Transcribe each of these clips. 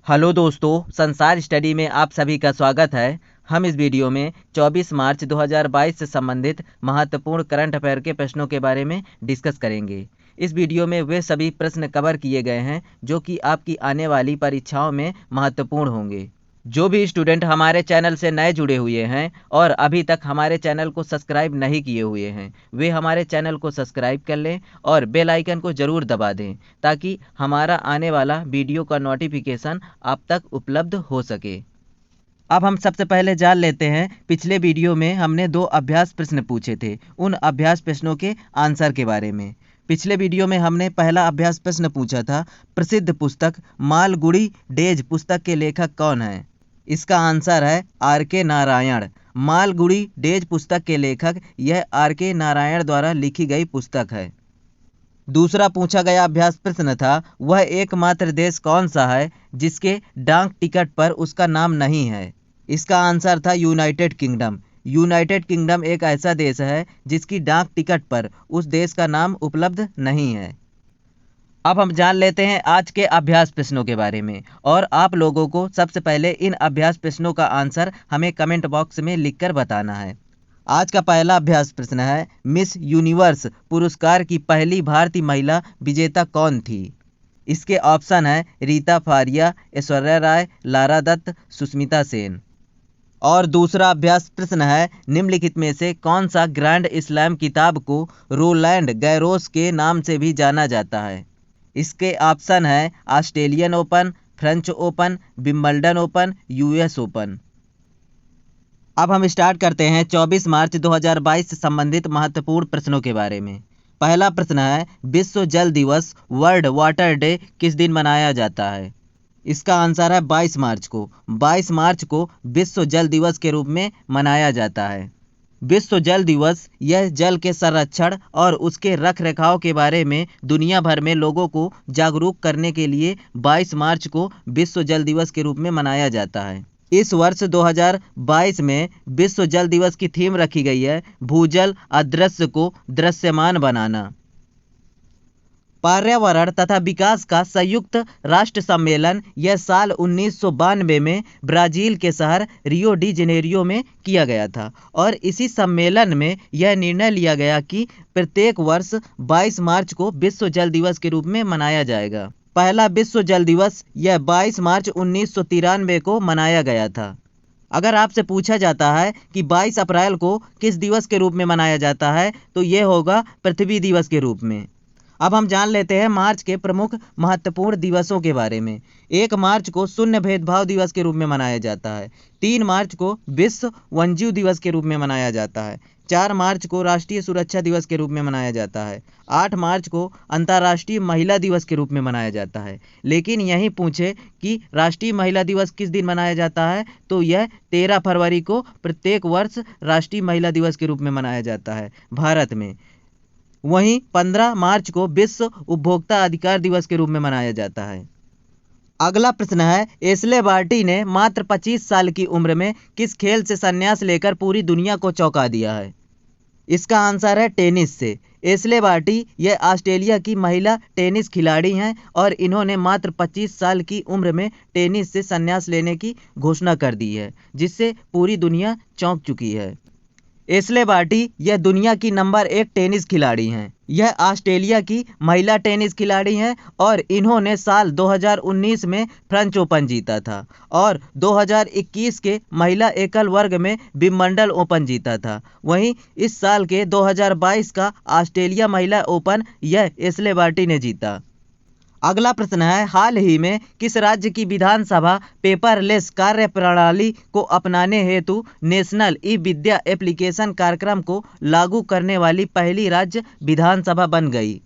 Hello दोस्तों, संसार study में आप सभी का स्वागत है। हम इस वीडियो में 24 मार्च 2022 से संबंधित महत्वपूर्ण करंट अफेयर के प्रश्नों के बारे में डिस्कस करेंगे। इस वीडियो में वे सभी प्रश्न कवर किए गए हैं जो कि आपकी आने वाली परीक्षाओं में महत्वपूर्ण होंगे। जो भी स्टूडेंट हमारे चैनल से नए जुड़े हुए हैं और अभी तक हमारे चैनल को सब्सक्राइब नहीं किए हुए हैं, वे हमारे चैनल को सब्सक्राइब कर लें और बेल आइकन को ज़रूर दबा दें ताकि हमारा आने वाला वीडियो का नोटिफिकेशन आप तक उपलब्ध हो सके। अब हम सबसे पहले जान लेते हैं, पिछले वीडियो में हमने 2 अभ्यास प्रश्न पूछे थे, उन अभ्यास प्रश्नों के आंसर के बारे में। पिछले वीडियो में हमने पहला अभ्यास प्रश्न पूछा था, प्रसिद्ध पुस्तक मालगुडी डेज पुस्तक के लेखक कौन है? इसका आंसर है आर.के. नारायण। मालगुडी डेज पुस्तक के लेखक यह आर.के. नारायण द्वारा लिखी गई पुस्तक है। दूसरा पूछा गया अभ्यास प्रश्न था, वह एकमात्र देश कौन सा है जिसके डाक टिकट पर उसका नाम नहीं है? इसका आंसर था यूनाइटेड किंगडम। यूनाइटेड किंगडम एक ऐसा देश है जिसकी डाक टिकट पर उस देश का नाम उपलब्ध नहीं है। अब हम जान लेते हैं आज के अभ्यास प्रश्नों के बारे में और आप लोगों को सबसे पहले इन अभ्यास प्रश्नों का आंसर हमें कमेंट बॉक्स में लिखकर बताना है। आज का पहला अभ्यास प्रश्न है, मिस यूनिवर्स पुरस्कार की पहली भारतीय महिला विजेता कौन थी? इसके ऑप्शन है रीता फारिया, ऐश्वर्या राय, लारा दत्त, सुष्मिता सेन। और दूसरा अभ्यास प्रश्न है, निम्नलिखित में से कौन सा ग्रैंड स्लैम किताब को रोलैंड गैरोस के नाम से भी जाना जाता है? इसके ऑप्शन है Australian open, French open, Wimbledon open, US open. अब हम स्टार्ट करते हैं 24 मार्च 2022 से संबंधित महत्वपूर्ण प्रश्नों के बारे में। पहला प्रश्न है, विश्व जल दिवस वर्ल्ड वाटर डे किस दिन मनाया जाता है? इसका आंसर है 22 मार्च को। 22 मार्च को विश्व जल दिवस के रूप में मनाया जाता है। विश्व जल दिवस यह जल के संरक्षण और उसके रख रखाव के बारे में दुनिया भर में लोगों को जागरूक करने के लिए 22 मार्च को विश्व जल दिवस के रूप में मनाया जाता है। इस वर्ष 2022 में विश्व जल दिवस की थीम रखी गई है, भूजल अदृश्य को दृश्यमान बनाना। पर्यावरण तथा विकास का संयुक्त राष्ट्र सम्मेलन यह साल 1992 में ब्राजील के शहर रियो डी जेनेरियो में किया गया था और इसी सम्मेलन में यह निर्णय लिया गया कि प्रत्येक वर्ष 22 मार्च को विश्व जल दिवस के रूप में मनाया जाएगा। पहला विश्व जल दिवस यह 22 मार्च 1993 को मनाया गया था। अगर आपसे पूछा जाता है कि 22 अप्रैल को किस दिवस के रूप में मनाया जाता है तो ये होगा पृथ्वी दिवस के रूप में। अब हम जान लेते हैं मार्च के प्रमुख महत्वपूर्ण दिवसों के बारे में। 1 मार्च को शून्य भेदभाव दिवस के रूप में मनाया जाता है। 3 मार्च को विश्व वन्यजीव दिवस के रूप में मनाया जाता है। 4 मार्च को राष्ट्रीय सुरक्षा दिवस के रूप में मनाया जाता है। 8 मार्च को अंतर्राष्ट्रीय महिला दिवस के रूप में मनाया जाता है। लेकिन यहीं पूछे कि राष्ट्रीय महिला दिवस किस दिन मनाया जाता है तो यह 13 फरवरी को प्रत्येक वर्ष राष्ट्रीय महिला दिवस के रूप में मनाया जाता है भारत में। वहीं 15 मार्च को विश्व उपभोक्ता अधिकार दिवस के रूप में मनाया जाता है। अगला प्रश्न है, एशले बार्टी ने मात्र 25 साल की उम्र में किस खेल से संन्यास लेकर पूरी दुनिया को चौंका दिया है? इसका आंसर है टेनिस से। एशले बार्टी यह ऑस्ट्रेलिया की महिला टेनिस खिलाड़ी हैं और इन्होंने मात्र 25 साल की उम्र में टेनिस से संन्यास लेने की घोषणा कर दी है, जिससे पूरी दुनिया चौंक चुकी है। एशले बार्टी यह दुनिया की नंबर 1 टेनिस खिलाड़ी हैं। यह ऑस्ट्रेलिया की महिला टेनिस खिलाड़ी हैं और इन्होंने साल 2019 में फ्रेंच ओपन जीता था और 2021 के महिला एकल वर्ग में विंबलडन ओपन जीता था। वहीं इस साल के 2022 का ऑस्ट्रेलिया महिला ओपन यह एशले बार्टी ने जीता। अगला प्रश्न है, हाल ही में किस राज्य की विधानसभा पेपरलेस कार्य प्रणाली को अपनाने हेतु नेशनल ई विद्या एप्लीकेशन कार्यक्रम को लागू करने वाली पहली राज्य विधानसभा बन गई?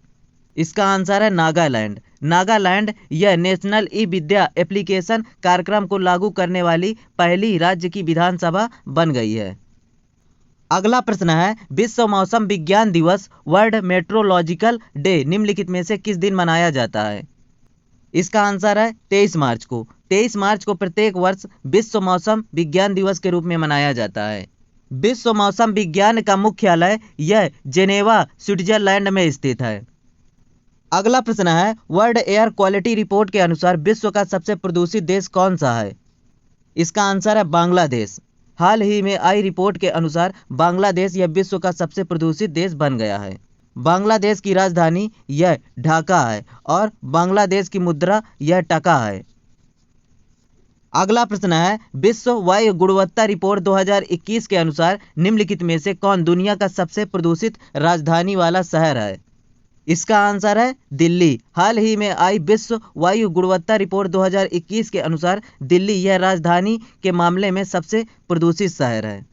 इसका आंसर है नागालैंड। नागालैंड यह नेशनल ई विद्या एप्लीकेशन कार्यक्रम को लागू करने वाली पहली राज्य की विधानसभा बन गई है। अगला प्रश्न है, विश्व मौसम विज्ञान दिवस वर्ल्ड मेट्रोलॉजिकल डे निम्नलिखित में से किस दिन मनाया जाता है? इसका आंसर है 23 मार्च को। 23 मार्च को प्रत्येक वर्ष विश्व मौसम विज्ञान दिवस के रूप में मनाया जाता है। विश्व मौसम विज्ञान का मुख्यालय यह जेनेवा स्विट्जरलैंड में स्थित है। अगला प्रश्न है, वर्ल्ड एयर क्वालिटी रिपोर्ट के अनुसार विश्व का सबसे प्रदूषित देश कौन सा है? इसका आंसर है बांग्लादेश। हाल ही में आई रिपोर्ट के अनुसार बांग्लादेश यह विश्व का सबसे प्रदूषित देश बन गया है। बांग्लादेश की राजधानी यह ढाका है और बांग्लादेश की मुद्रा यह टका है। अगला प्रश्न है, विश्व वायु गुणवत्ता रिपोर्ट 2021 के अनुसार निम्नलिखित में से कौन दुनिया का सबसे प्रदूषित राजधानी वाला शहर है? इसका आंसर है दिल्ली। हाल ही में आई विश्व वायु गुणवत्ता रिपोर्ट 2021 के अनुसार दिल्ली यह राजधानी के मामले में सबसे प्रदूषित शहर है।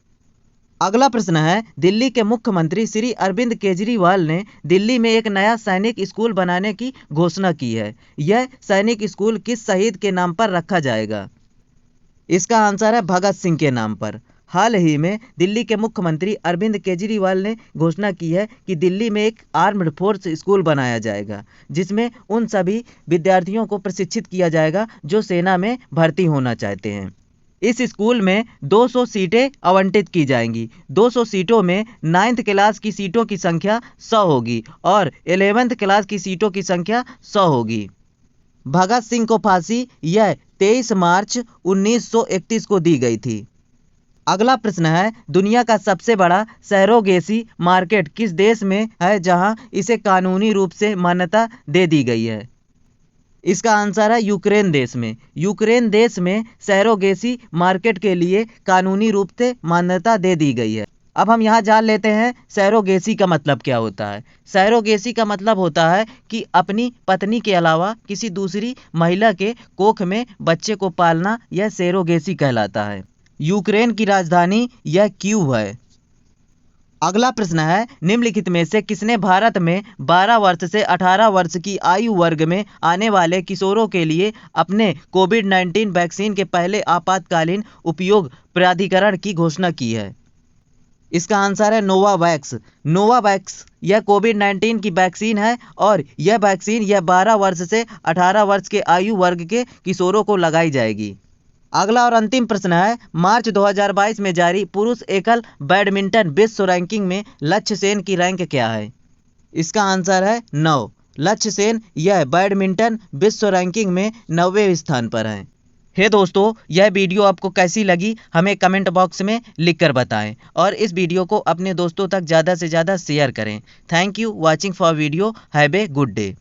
अगला प्रश्न है, दिल्ली के मुख्यमंत्री श्री अरविंद केजरीवाल ने दिल्ली में एक नया सैनिक स्कूल बनाने की घोषणा की है। यह सैनिक स्कूल किस शहीद के नाम पर रखा जाएगा? इसका आंसर है भगत सिंह के नाम पर। हाल ही में दिल्ली के मुख्यमंत्री अरविंद केजरीवाल ने घोषणा की है कि दिल्ली में एक आर्म्ड फोर्स स्कूल बनाया जाएगा, जिसमें उन सभी विद्यार्थियों को प्रशिक्षित किया जाएगा जो सेना में भर्ती होना चाहते हैं। इस स्कूल में 200 सीटें आवंटित की जाएंगी। 200 सीटों में 9th क्लास की सीटों की संख्या 100 होगी और 11th क्लास की सीटों की संख्या 100 होगी। भगत सिंह को फांसी यह 23 मार्च 1931 को दी गई थी। अगला प्रश्न है, दुनिया का सबसे बड़ा सरोगेसी मार्केट किस देश में है जहां इसे कानूनी रूप से मान्यता दे दी गई है? इसका आंसर है यूक्रेन देश में। यूक्रेन देश में सरोगेसी मार्केट के लिए कानूनी रूप से मान्यता दे दी गई है। अब हम यहाँ जान लेते हैं सरोगेसी का मतलब क्या होता है। सरोगेसी का मतलब होता है कि अपनी पत्नी के अलावा किसी दूसरी महिला के कोख में बच्चे को पालना, यह सरोगेसी कहलाता है। यूक्रेन की राजधानी यह कीव है। अगला प्रश्न है, निम्नलिखित में से किसने भारत में 12 वर्ष से 18 वर्ष की आयु वर्ग में आने वाले किशोरों के लिए अपने कोविड-19 वैक्सीन के पहले आपातकालीन उपयोग प्राधिकरण की घोषणा की है? इसका आंसर है नोवावैक्स। नोवावैक्स यह कोविड-19 की वैक्सीन है और यह वैक्सीन 12 वर्ष से 18 वर्ष के आयु वर्ग के किशोरों को लगाई जाएगी। अगला और अंतिम प्रश्न है, मार्च 2022 में जारी पुरुष एकल बैडमिंटन विश्व रैंकिंग में लक्ष्य सेन की रैंक क्या है? इसका आंसर है 9। लक्ष्य सेन यह बैडमिंटन विश्व रैंकिंग में 9वें स्थान पर है। हे दोस्तों, यह वीडियो आपको कैसी लगी हमें कमेंट बॉक्स में लिखकर बताएं और इस वीडियो को अपने दोस्तों तक ज़्यादा से ज़्यादा शेयर करें। Thank you watching for video. Have a good day.